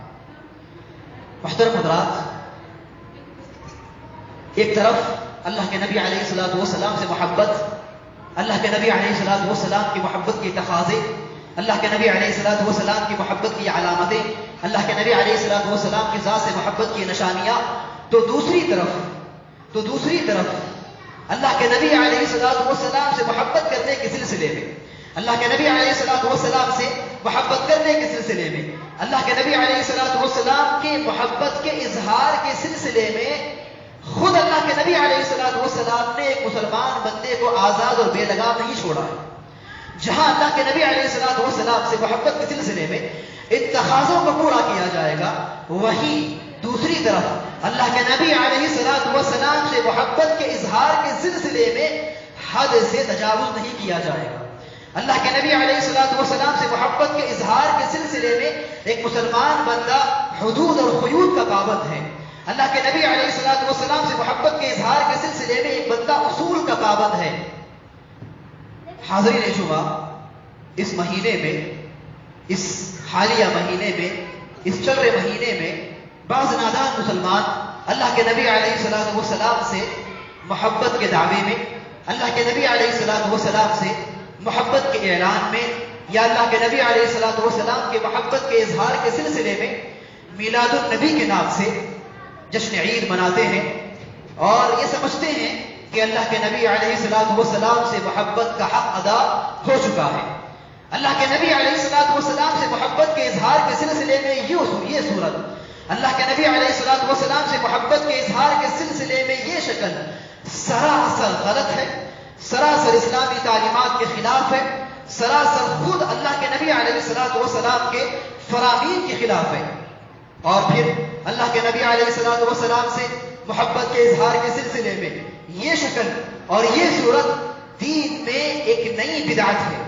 محترم حضرات، ایک طرف اللہ کے نبی علیہ الصلوۃ والسلام سے محبت، اللہ کے نبی علیہ الصلوۃ والسلام کی محبت کے تقاضے، اللہ کے نبی علیہ الصلوۃ والسلام کی محبت کی علامتیں، اللہ کے نبی علیہ الصلوۃ والسلام کی ذات سے محبت کی نشانیاں، تو دوسری طرف اللہ کے نبی علیہ الصلوۃ والسلام سے محبت کرنے کے سلسلے میں، اللہ کے نبی علیہ الصلوۃ والسلام سے محبت کرنے کے سلسلے میں، اللہ کے نبی علیہ الصلوۃ والسلام کے محبت کے اظہار کے سلسلے میں خود اللہ کے نبی علیہ الصلوۃ والسلام نے ایک مسلمان بندے کو آزاد اور بے لگام نہیں چھوڑا ہے۔ جہاں اللہ کے نبی علیہ الصلوۃ والسلام سے محبت کے سلسلے میں ان تقاضوں کو پورا کیا جائے گا، وہیں دوسری طرف اللہ کے نبی علیہ الصلوۃ والسلام سے محبت کے اظہار کے سلسلے میں حد سے تجاوز نہیں کیا جائے گا۔ اللہ کے نبی علیہ الصلوۃ والسلام سے محبت کے اظہار کے سلسلے میں ایک مسلمان بندہ حدود اور قیود کا پابند ہے۔ اللہ کے نبی علیہ الصلوۃ والسلام سے محبت کے اظہار کے سلسلے میں ایک بندہ اصول کا پابند ہے۔ حاضرین جمعہ، اس مہینے میں، اس حالیہ مہینے میں، اس چل رہے مہینے میں بعض نادان مسلمان اللہ کے نبی علیہ الصلوۃ والسلام سے محبت کے دعوے میں، اللہ کے نبی علیہ الصلوۃ والسلام سے محبت کے اعلان میں، یا اللہ کے نبی علیہ الصلوۃ والسلام کے محبت کے اظہار کے سلسلے میں میلاد النبی کے نام سے جشن عید مناتے ہیں، اور یہ سمجھتے ہیں کہ اللہ کے نبی علیہ الصلوۃ والسلام سے محبت کا حق ادا ہو چکا چکا ہے۔ اللہ کے نبی علیہ السلام سے محبت کے اظہار کے سلسلے میں یہ صورت، اللہ کے نبی علیہ السلام سے محبت کے اظہار کے سلسلے میں یہ شکل سراسر غلط ہے، سراسر اسلامی تعلیمات کے خلاف ہے، سراسر خود اللہ کے نبی علیہ السلام کے فرامین کے خلاف ہے۔ اور پھر اللہ کے نبی علیہ السلام سے محبت کے اظہار کے سلسلے میں یہ شکل اور یہ صورت دین میں ایک نئی بدعت ہے،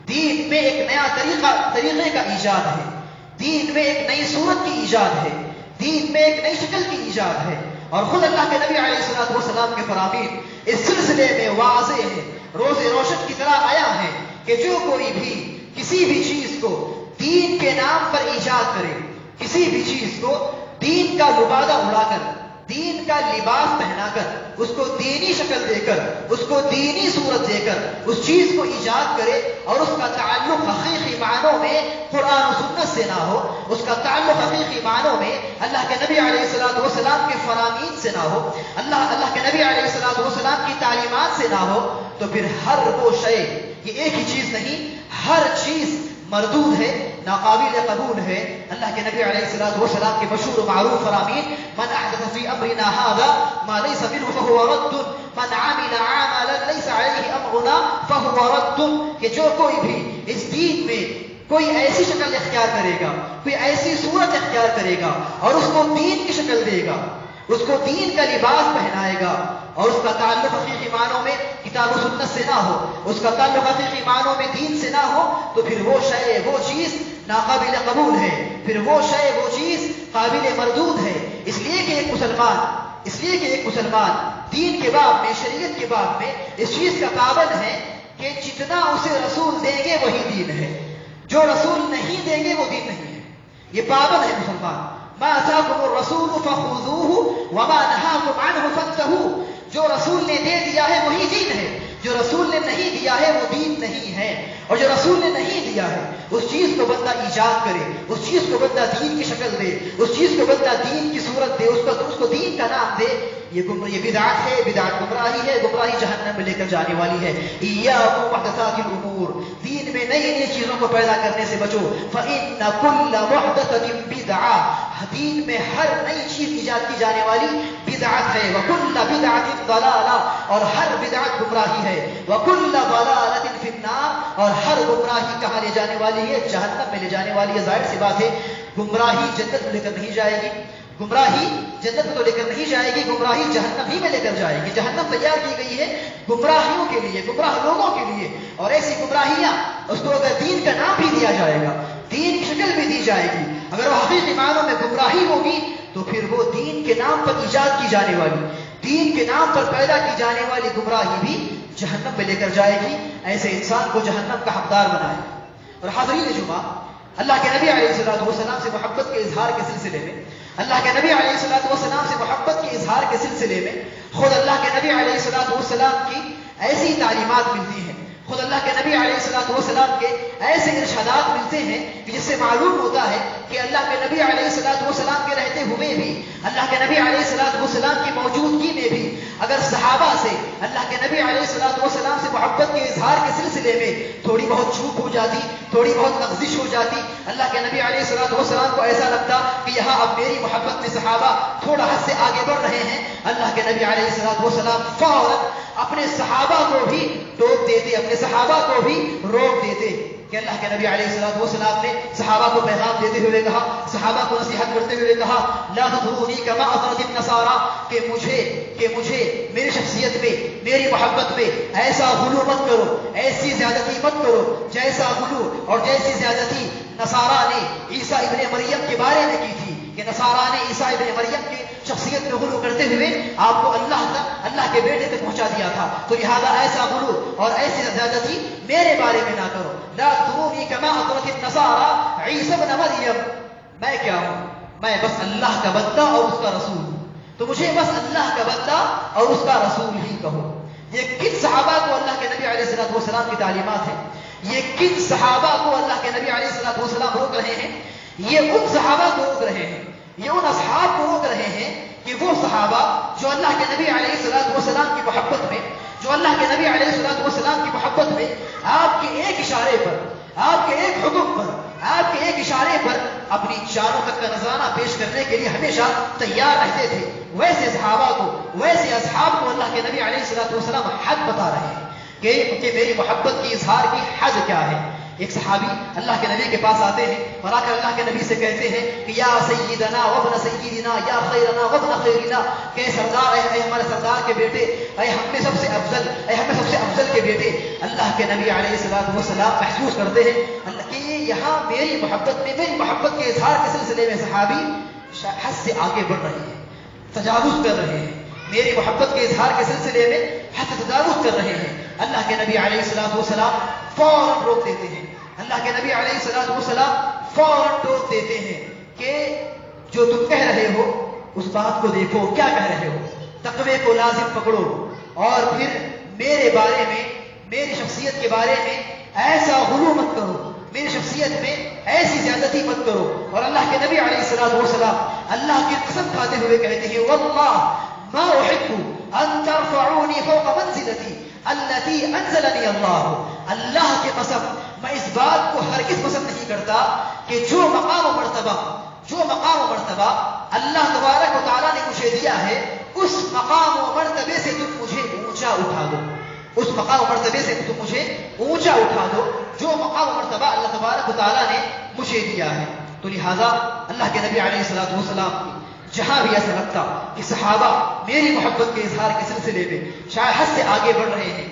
دین میں ایک نیا طریقے کا ایجاد ہے، دین میں ایک نئی صورت کی ایجاد ہے، دین میں ایک نئی شکل کی ایجاد ہے۔ اور خود اللہ کے نبی علیہ السلام کے فرامین اس سلسلے میں واضح ہے، روز روشن کی طرح آیا ہے کہ جو کوئی بھی کسی بھی چیز کو دین کے نام پر ایجاد کرے، کسی بھی چیز کو دین کا لبادہ اڑا کر، دین کا لباس پہنا کر، اس کو دینی شکل دے کر، اس کو دینی صورت دے کر اس چیز کو ایجاد کرے اور اس کا تعلق حقیقی معنوں میں قرآن و سنت سے نہ ہو، اس کا تعلق حقیقی معنوں میں اللہ کے نبی علیہ السلام کے فرامین سے نہ ہو، اللہ کے نبی علیہ السلام کی تعلیمات سے نہ ہو، تو پھر ہر وہ شے، یہ ایک ہی چیز نہیں، ہر چیز مردود ہے، ناقابل قبول ہے۔ اللہ کے نبی علیہ السلام کے مشہور و معروف فرامین، من احدث فی امرنا هذا ما ليس منه فهو رد، من عمل عملا ليس عليه امرنا فهو رد، کہ جو کوئی بھی اس دین میں کوئی ایسی شکل اختیار کرے گا، کوئی ایسی صورت اختیار کرے گا اور اس کو دین کی شکل دے گا، اس کو دین کا لباس پہنائے گا اور اس کا تعلق حقیقی معنوں میں کتاب و سنت سے نہ ہو، اس کا تعلق حقیقی معنوں میں دین سے نہ ہو، تو پھر وہ شے، وہ چیز ناقابل قبول ہے، پھر وہ شے، وہ چیز قابل مردود ہے۔ اس لیے کہ ایک مسلمان دین کے باب میں، شریعت کے باب میں اس چیز کا پابند ہے کہ جتنا اسے رسول دیں گے وہی دین ہے، جو رسول نہیں دیں گے وہ دین نہیں ہے، یہ پابند ہے مسلمان۔ ما آتاکم الرسول فخذوه وما نهاکم عنه فانتهوا، جو رسول نے دے دیا ہے وہی دین ہے، جو رسول نے نہیں دیا ہے وہ دین نہیں ہے۔ اور جو رسول نے نہیں دیا ہے اس چیز کو بندہ ایجاد کرے، اس چیز کو بندہ دین کی شکل دے، اس چیز کو بندہ دین کی صورت دے، اس کو دین کا نام دے، یہ بدعت ہے، بدعت گمراہی ہے، گمراہی جہنم میں لے کر جانے والی ہے۔ ایاکم محدثات الامور، دین میں نئی نئی چیزوں کو پیدا کرنے سے بچو۔ فإن كل محدثة بدعة، دین میں ہر نئی چیز ایجاد کی جانے والی بدعت ہے۔ وكل بدعة ضلالة، اور ہر بدعت گمراہی ہے۔ وكل ضلالة في النار، اور ہر گمراہی کہاں لے جانے والی ہے؟ جہنم میں لے جانے والی ہے۔ ظاہر سی بات ہے گمراہی جنت میں لے کر نہیں جائے گی، گمراہی جنت کو لے کر نہیں جائے گی، گمراہی جہنم ہی میں لے کر جائے گی۔ جہنم تیار کی گئی ہے گمراہیوں کے لیے، گمراہ لوگوں کے لیے، اور ایسی گمراہیاں اس کو اگر دین کا نام بھی دیا جائے گا، دین کی شکل بھی دی جائے گی، اگر وہ حقیقی معنوں میں گمراہی ہوگی تو پھر وہ دین کے نام پر ایجاد کی جانے والی، دین کے نام پر پیدا کی جانے والی گمراہی بھی جہنم میں لے کر جائے گی۔ ایسے انسان کو جہنم کا حقدار بنائے۔ اور حاضرین جمعہ، اللہ کے نبی علیہ السلام سے محبت کے اظہار کے سلسلے میں، اللہ کے نبی علیہ السلام سے محبت کے اظہار کے سلسلے میں خود اللہ کے نبی علیہ السلام کی ایسی تعلیمات ملتی ہیں، خود اللہ کے نبی علیہ السلام کے ایسے ارشادات ملتے ہیں کہ جس سے معلوم ہوتا ہے کہ اللہ کے نبی علیہ السلام کے رہتے ہوئے بھی، اللہ کے نبی علیہ السلام کی موجودگی میں بھی اگر صحابہ سے اللہ کے نبی علیہ السلام سے محبت کے اظہار کے سلسلے میں تھوڑی بہت چوک ہو جاتی، تھوڑی بہت لغزش ہو جاتی، اللہ کے نبی علیہ السلام کو ایسا لگتا کہ یہاں اب میری محبت میں صحابہ تھوڑا حد سے آگے بڑھ رہے ہیں، اللہ کے نبی علیہ السلام فوراً اپنے صحابہ کو بھی ٹوک دیتے، اپنے صحابہ کو بھی روک دیتے۔ کہ اللہ کے نبی علیہ السلام نے صحابہ کو پیغام دیتے ہوئے کہا، صحابہ کو نصیحت کرتے ہوئے کہا، لا تطرونی کما اطرت النصارى، کہ مجھے میری شخصیت میں، میری محبت میں ایسا غلو مت کرو، ایسی زیادتی مت کرو جیسا غلو اور جیسی زیادتی نصارہ نے عیسیٰ ابن مریم کے بارے میں کی تھی، کہ نصارہ نے عیسیٰ ابن مریم کی شخصیت میں غلو کرتے ہوئے آپ کو اللہ کے بیٹے تک پہنچا دیا تھا، تو لہذا ایسا غلو اور ایسی زیادتی میرے بارے میں نہ کرو۔ لا تطرونی کما اطرت النصارى عیسی ابن مریم، میں کیا ہوں؟ میں بس اللہ کا بندہ اور اس کا رسول ہوں، تو مجھے بس اللہ کا بندہ اور اس کا رسول ہی کہو۔ یہ کن صحابہ کو اللہ کے نبی علیہ السلام کی تعلیمات ہیں، یہ کن صحابہ کو اللہ کے نبی علیہ السلام روک رہے ہیں؟ یہ ان صحابہ کو روک رہے ہیں، یہ ان اصحاب کو روک رہے ہیں کہ وہ صحابہ جو اللہ کے نبی علیہ السلام کی محبت میں، جو اللہ کے نبی علیہ السلام کی محبت میں آپ کے ایک اشارے اپنی جانوں تک کا نذرانہ پیش کرنے کے لیے ہمیشہ تیار رہتے تھے، ویسے صحابہ کو، ویسے اصحاب کو اللہ کے نبی علیہ الصلوۃ والسلام حد بتا رہے ہیں کہ میری محبت کی اظہار کی حد کیا ہے۔ ایک صحابی اللہ کے نبی کے پاس آتے ہیں اور آ کر اللہ کے نبی سے کہتے ہیں کہ یا سیدنا وابن سیدنا یا خیرنا وابن خیرنا، کہ سردار، اے ہمارے سردار کے بیٹے، اے ہم میں سب سے افضل، اے ہمیں سب سے افضل کے بیٹے۔ اللہ کے نبی علیہ الصلوۃ والسلام محسوس کرتے ہیں کہ یہاں میری محبت میں، میری محبت کے اظہار کے سلسلے میں صحابی حد سے آگے بڑھ رہے ہیں، تجاوز کر رہے ہیں، میری محبت کے اظہار کے سلسلے میں حد سے تجاوز کر رہے ہیں۔ اللہ کے نبی علیہ الصلوۃ والسلام فوراً روک دیتے ہیں، اللہ کے نبی علیہ الصلوۃ والسلام فوراً ٹوک دیتے ہیں کہ جو تم کہہ رہے ہو اس بات کو دیکھو، کیا کہہ رہے ہو، تقوی کو لازم پکڑو، اور پھر میرے بارے میں، میری شخصیت کے بارے میں ایسا غلو مت کرو، میری شخصیت میں ایسی زیادتی مت کرو۔ اور اللہ کے نبی علیہ الصلوۃ والسلام اللہ کی قسم کھاتے ہوئے کہتے ہیں واللہ ما احب ان ترفعونی فوق منزلتی التي انزلنی اللہ، اللہ کی قسم میں اس بات کو ہرگز پسند نہیں کرتا کہ جو مقام و مرتبہ اللہ تبارک و تعالیٰ نے مجھے دیا ہے، اس مقام و مرتبے سے تم مجھے اونچا اٹھا دو، اس مقام و مرتبے سے تم مجھے اونچا اٹھا دو جو مقام و مرتبہ اللہ تبارک و تعالیٰ نے مجھے دیا ہے۔ تو لہذا اللہ کے نبی علیہ الصلوۃ والسلام جہاں بھی ایسا لگتا کہ صحابہ میری محبت کے اظہار کے سلسلے میں شاید حد سے آگے بڑھ رہے ہیں،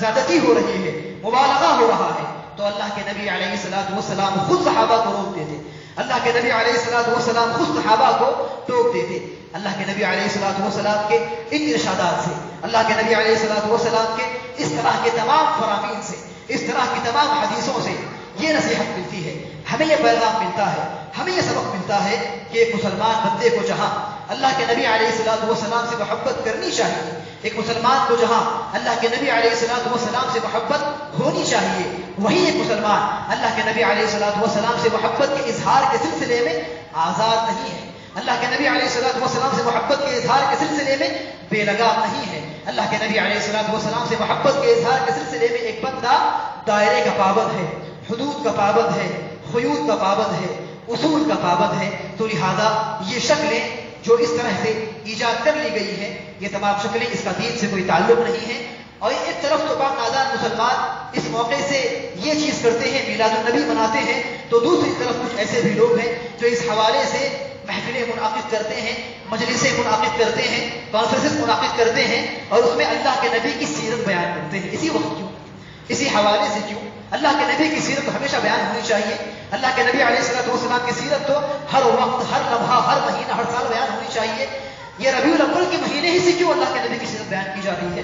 زیادتی ہو رہی ہے، مبالغہ ہو رہا ہے، تو اللہ کے نبی علیہ الصلوۃ والسلام خود صحابہ کو روکتے تھے، اللہ کے نبی علیہ الصلوۃ والسلام خود صحابہ کو ٹوکتے تھے۔ اللہ کے نبی علیہ الصلوۃ والسلام کے ان ارشادات سے، اللہ کے نبی علیہ الصلوۃ والسلام کے اس طرح کے تمام فرامین سے، اس طرح کی تمام حدیثوں سے یہ نصیحت ملتی ہے، ہمیں یہ پیغام ملتا ہے، ہمیں یہ سبق ملتا ہے کہ ایک مسلمان بندے کو جہاں اللہ کے نبی علیہ الصلوۃ والسلام سے محبت کرنی چاہیے، ایک مسلمان کو جہاں اللہ کے نبی علیہ الصلوۃ والسلام سے محبت ہونی چاہیے، وہی ایک مسلمان اللہ کے نبی علیہ الصلوۃ والسلام سے محبت کے اظہار کے سلسلے میں آزاد نہیں ہے، اللہ کے نبی علیہ الصلوۃ والسلام سے محبت کے اظہار کے سلسلے میں بے لگام نہیں ہے۔ اللہ کے نبی علیہ الصلوۃ والسلام سے محبت کے اظہار کے سلسلے میں ایک بندہ دائرے کا پابند ہے، حدود کا پابند ہے، قیود کا پابند ہے، اصول کا پابند ہے۔ تو لہذا یہ شکلیں جو اس طرح سے ایجاد کر لی گئی ہیں، یہ تمام شکلیں اس کا دین سے کوئی تعلق نہیں ہے۔ اور ایک طرف تو پاک نادان مسلمان اس موقع سے یہ چیز کرتے ہیں، میلاد النبی مناتے ہیں، تو دوسری طرف کچھ ایسے بھی لوگ ہیں جو اس حوالے سے محفلیں منعقد کرتے ہیں، مجلسیں منعقد کرتے ہیں، کانفرنسز منعقد کرتے ہیں، اور اس میں اللہ کے نبی کی سیرت بیان کرتے ہیں۔ اسی وقت کیوں، اسی حوالے سے کیوں؟ اللہ کے نبی کی سیرت ہمیشہ بیان ہونی چاہیے۔ اللہ کے نبی علیہ الصلوۃ والسلام کی سیرت تو ہر وقت، ہر لمحہ، ہر مہینہ، ہر سال بیان ہونی چاہیے۔ یہ ربیع الاول کے مہینے ہی سے کیوں اللہ کے نبی کی سیرت بیان کی جا رہی ہے؟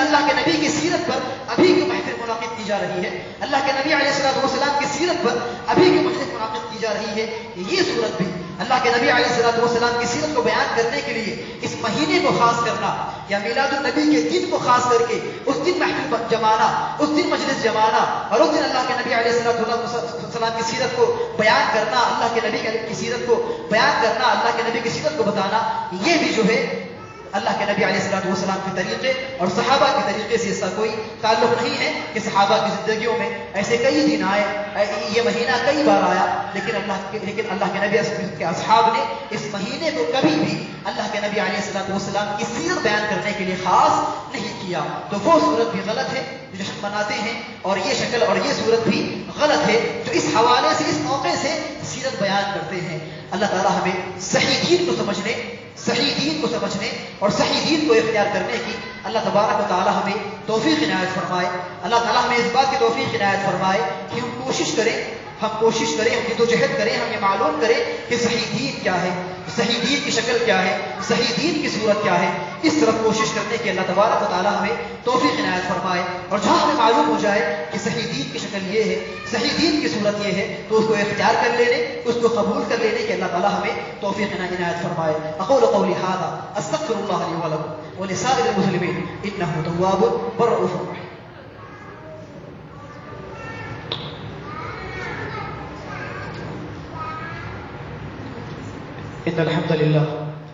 اللہ کے نبی کی سیرت پر ابھی کیوں محفل منعقد کی جا رہی ہے؟ اللہ کے نبی علیہ الصلوۃ والسلام کی سیرت پر ابھی کیوں محفل منعقد کی جا رہی ہے؟ یہ صورت بھی اللہ کے نبی علیہ الصلوۃ والسلام کی سیرت کو بیان کرنے کے لیے اس مہینے کو خاص کرنا، یا میلاد النبی کے دن کو خاص کر کے اس دن محفل جمانا، اس دن مجلس جمانا، اور اس دن اللہ کے نبی علیہ الصلوۃ والسلام کی سیرت کو بیان کرنا، اللہ کے نبی کی سیرت کو بیان کرنا، اللہ کے نبی کی سیرت کو بتانا، یہ بھی جو ہے اللہ کے نبی علیہ الصلوۃ والسلام کے طریقے اور صحابہ کے طریقے سے اس کا کوئی تعلق نہیں ہے کہ صحابہ کی زندگیوں میں ایسے کئی دن آئے، یہ مہینہ کئی بار آیا، لیکن اللہ کے نبی کے اصحاب نے اس مہینے کو کبھی بھی اللہ کے نبی علیہ الصلوۃ والسلام کی سیرت بیان کرنے کے لیے خاص نہیں کیا۔ تو وہ صورت بھی غلط ہے جو جشن مناتے ہیں، اور یہ شکل اور یہ صورت بھی غلط ہے جو اس حوالے سے، اس موقع سے سیرت بیان کرتے ہیں۔ اللہ تعالیٰ ہمیں صحیح دین کو سمجھنے، صحیح دین کو سمجھنے اور صحیح دین کو اختیار کرنے کی اللہ تبارک و تعالیٰ ہمیں توفیق عنایت فرمائے۔ اللہ تعالیٰ ہمیں اس بات کی توفیق عنایت فرمائے کہ ہم کوشش کریں، ہم جدوجہد کریں، ہم یہ معلوم کریں کہ صحیح دین کیا ہے، صحیح دین کی شکل کیا ہے، صحیح دین کی صورت کیا ہے۔ اس طرف کوشش کرنے کی اللہ تبارک و تعالیٰ ہمیں توفیق عنایت فرمائے، اور جہاں ہمیں معلوم ہو جائے کہ صحیح دین کی شکل یہ ہے، صحیح دین کی صورت یہ ہے، تو اس کو اختیار کر لینے، اس کو قبول کر لینے کی اللہ تعالیٰ ہمیں توفیق عنایت فرمائے۔ اقول قولی ھذا استغفر اللہ لی ولکم ولسائر المسلمین انہ تواب رؤوف رحیم۔ إن الحمد لله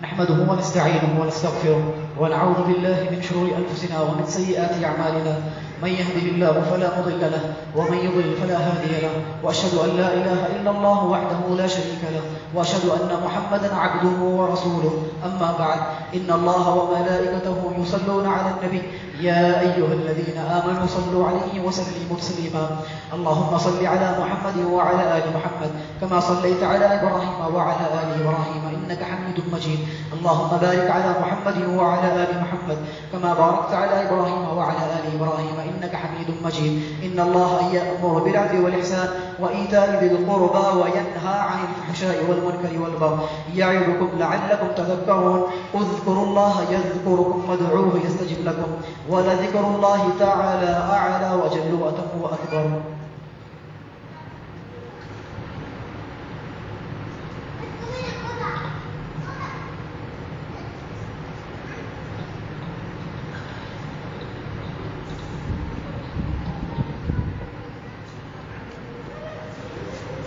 نحمده ونستعينه ونستغفره ونعوذ بالله من شرور أنفسنا ومن سيئات أعمالنا
من يهده الله فلا مضل له ومن يضلل فلا هادي له وأشهد أن لا إله إلا الله وحده لا شريك له وأشهد أن محمدا عبده ورسوله. أما بعد، إن الله وملائكته يصلون على النبي يا أيها الذين آمنوا صلوا عليه وسلموا تسليما. اللهم صل على محمد وعلى آل محمد كما صليت على إبراهيم وعلى آل إبراهيم إنك حميد مجيد. اللهم بارك على محمد وعلى آل محمد كما باركت على إبراهيم وعلى آل إبراهيم إنك حميد مجيد. إن الله يأمر بالعدل والإحسان وإيتاء ذي القربى وينهى عن الفحشاء والمنكر والبغي يعظكم لعلكم تذكرون. اذكروا الله يذكركم وادعوه يستجب لكم ولذكر الله تعالى أعلى وجل وأتم وأكبر.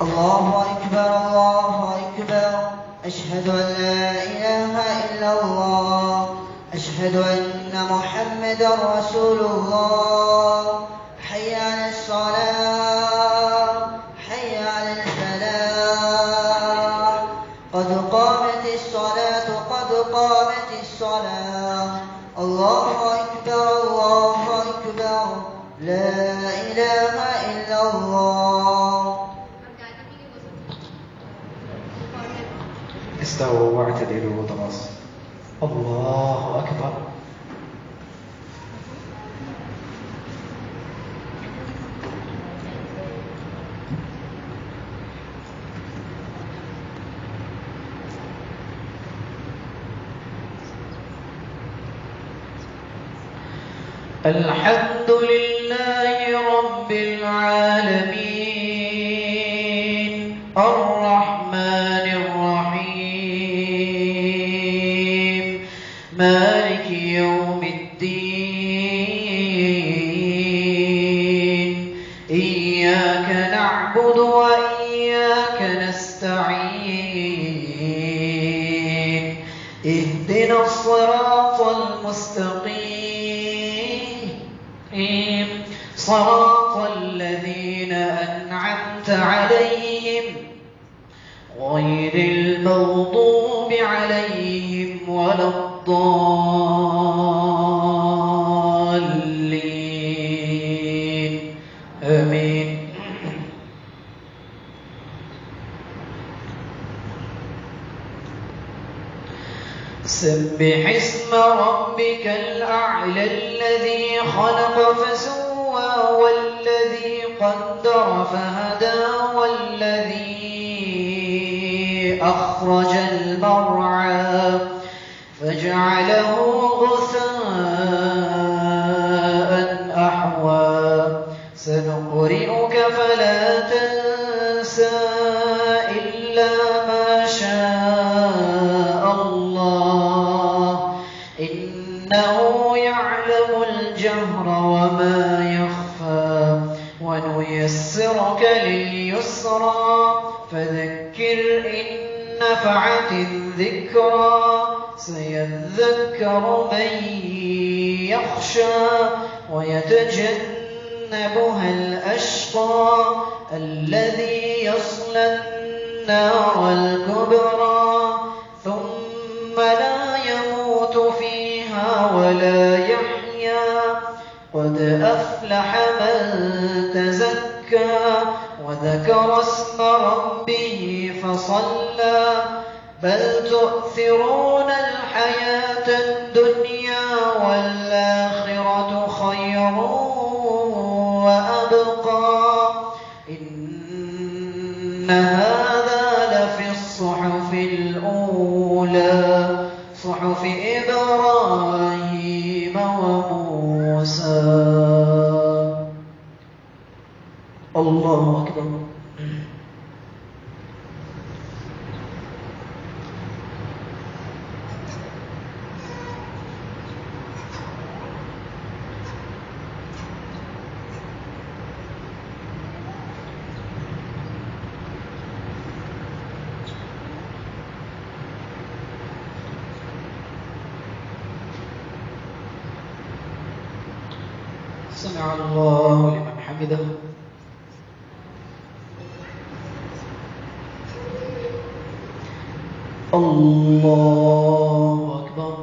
الله أكبر الله أكبر. أشهد أن لا إله إلا الله. أشهد أن محمدا رسول الله. حي على الصلاة حي على الفلاح. قد قامت الصلاة قد قامت الصلاة. الله أكبر الله أكبر. لا إله إلا الله.
استووا واعتدلوا وتراصوا. الله أكبر. الحمد لله رب العالمين الرحمن الرحيم مالك يوم الدين. إياك نعبد وإياك نستعين. اهدنا الصراط المستقيم صراط الذين أنعمت عليهم غير المغضوب عليهم ولا الضالين. آمين. سبح اسم ربك الأعلى الذي خلق فسوى والذي قدر فهدى والذي أخرج المرعى فجعله غثاء أحوى. سنقرئك فلا تنسى إلا ما شاء الله إنه يعلم الجهر وما يخفى. ونيسرك لليسرى فذكر إن نفعت الذكرى. سيذكر من يخشى ويتجنبها الأشقى الذي يصلى النار الكبرى ثم لا يموت فيها ولا يحيا. قد أفلح من تزكى وذكر اسم ربه فصلى. بل تؤثرون الحياة الدنيا والآخرة خير وأبقى. إن هذا لفي الصحف الأولى صحف إبراهيم وموسى. الله أكبر. سمع الله لمن حمده. الله أكبر.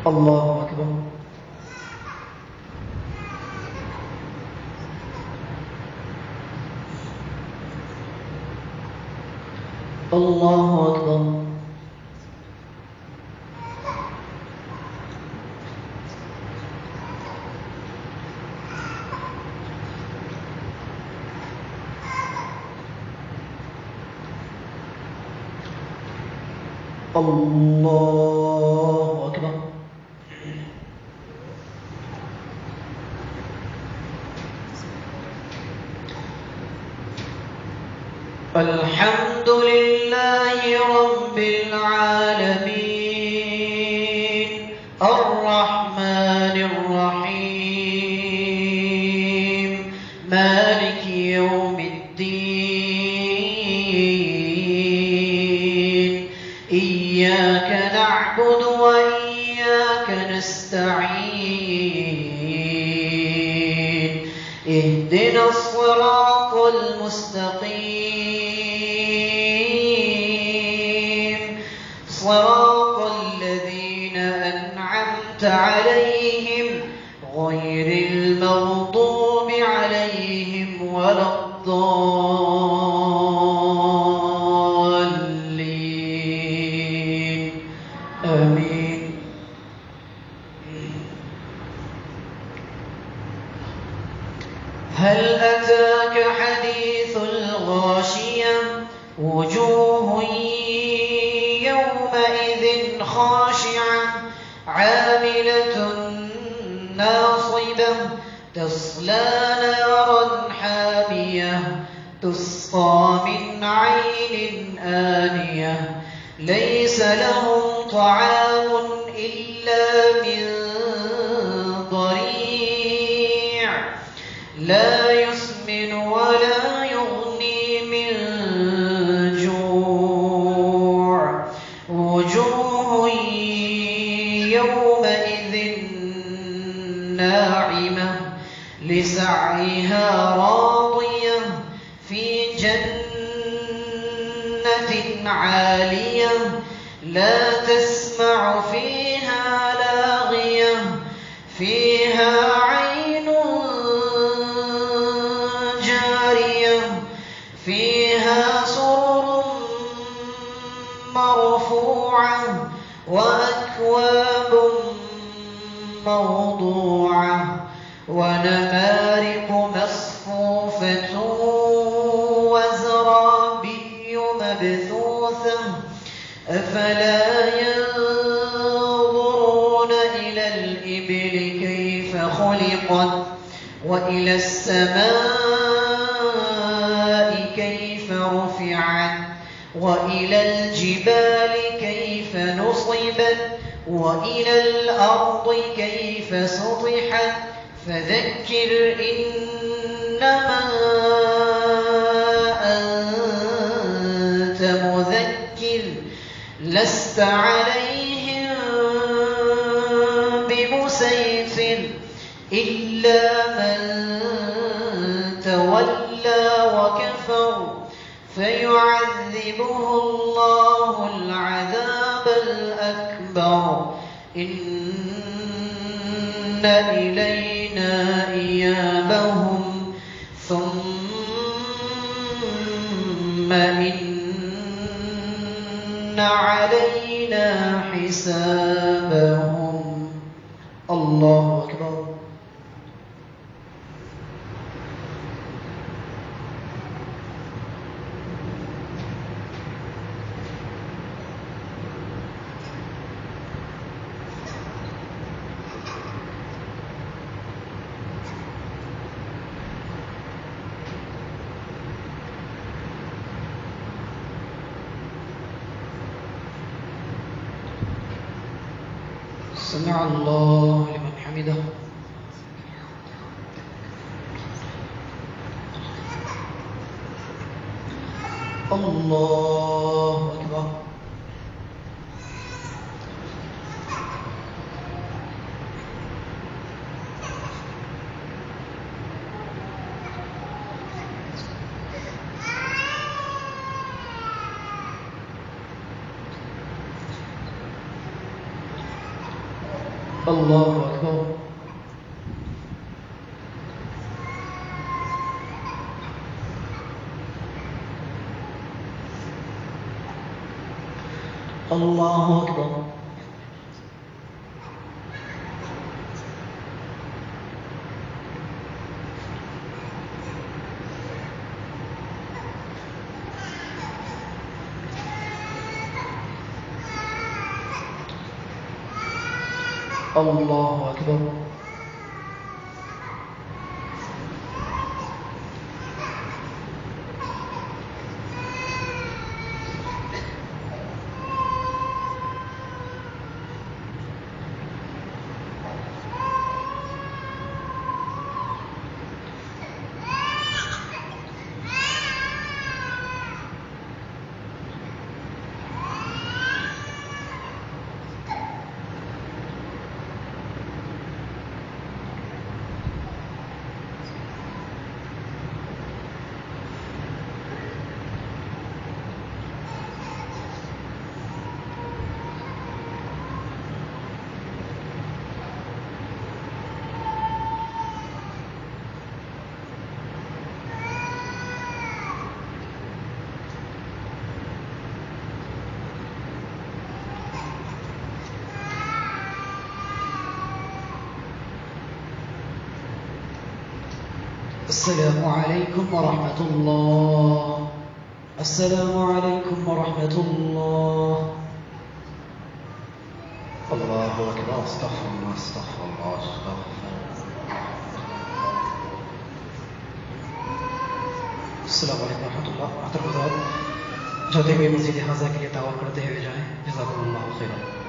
الله أكبر. الله أكبر. الله أكبر. الحمد لله رب العالمين الرحمن الرحيم مالك يوم الدين إياك نعبد وإياك نستعين اهدنا الصراط المستقيم صراط الذين أنعمت عليهم غير المغضوب عليهم ولا الضالين آمين. هل أتاك حديث الغاشية وجوه يومئذ خاشعة عاملة ناصبة تصلى نارا حامية تسقى من عين آنية ليس لهم طعام إلا من ضريع لا يسمن ولا يغني من جوع وجوه يومئذ ناعمة لسعيها راضية في جنة عالية لا تسمع فيها لاغية فيها عين جارية فيها سرر مرفوعة وأكواب موضوعة ونمارق مصفوفة وزرابي مبثوثة أفلا ينظرون إلى الإبل كيف خلقت وإلى السماء كيف رفعت وإلى الجبال كيف نصبت وإلى الأرض كيف سطحت فذكر إنما أنت مذكر لست عليهم بمسيطر إلا من تولى وكفر فيعذبه الله العذاب الأكبر إن إلينا إيابهم ثم إن علينا حسابهم. الله أكبر. سمع الله لمن حمده. حمده. الله أكبر. الله أكبر. الله أكبر. الله أكبر. السلام عليكم ورحمة الله. السلام عليكم ورحمة الله. الله أكبر. استغفر الله استغفر الله استغفر الله. السلام عليكم ورحمة الله. محترم حضرات، جاتے ہوئے مسجد حاضرہ کے لیے دعوت کرتے ہوئے جائیں. جزاکم اللہ خیرا.